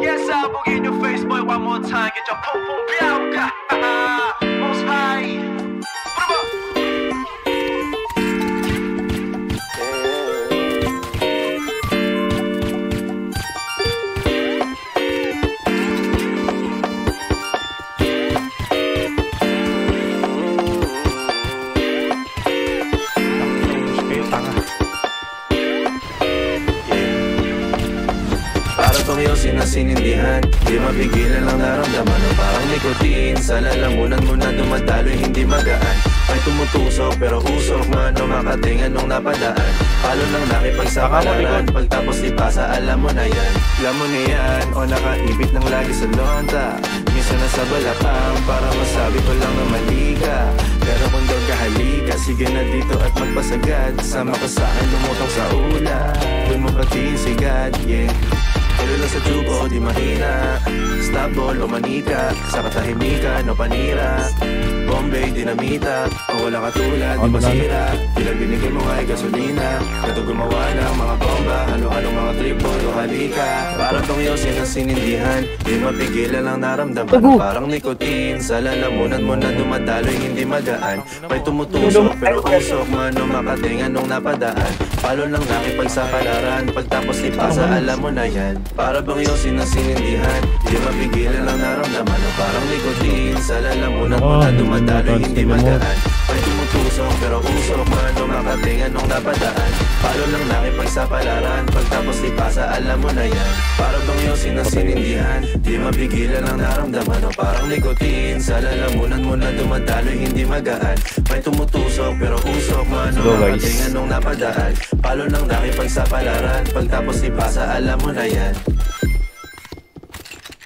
Yes, I'll boogie in your face, boy, one more time. Get your pum pum biauka. Most high. Put 'em up. Yosin na sinindihan, di mapigilan ang naramdaman o parang nikotin. Sa lalamunan mo na dumadaloy, hindi magaan. May tumutusok pero usok man o makatingan nung napadaan. Palo lang nakipagsapalaran, pagtapos ipasa alam mo na yan. Alam mo na yan o nakaibit ng lagi sa lonta. Minsan nasa balakang para masabi ko lang na mali ka. Pero kung doon ka halika, sige na dito at magpasagad. Sama ka sa'kin lumutang sa ula, doon mo patiin sigad, yeah. Pero lang sa tubo, di mahina. Stop ball o manika, sa katahimikan o panira. Bombay, dinamita, o wala katulad, di masira. Tila binigay mo ay gasolina. Kato gumawa ng mga bomba, halo-halong mga tripod o halika. Parang tong yosin ang sinindihan, di mapigilan ang naramdaman. Parang nikotin, sa lalamunan mo na dumadaloy, hindi magaan. May tumutusok pero usok man o makatingan nung napadaan. Palo lang nakipagsapalaran, pagtapos ipasa alam mo na yan. Para bang yosin ang sinindihan, di mapigilan ang naramdaman. Parang nikotin, sa lalamunan mo na dumadaloy, hindi magaan. May tumutusok pero usok man o makatingan nung napadaan. Palo lang nakipagsapalaran, pagtapos ipasa alam mo na yan. Para bang yosin ang sinindihan, di mapigilan ang naramdaman. Parang nikotin, sa lalamunan mo na dumadaloy, hindi magaan. May tumutusok pero usok man o makatingan nung napadaan. Palo lang nakipagsapalaran, pagtapos ipasa alam mo na yan.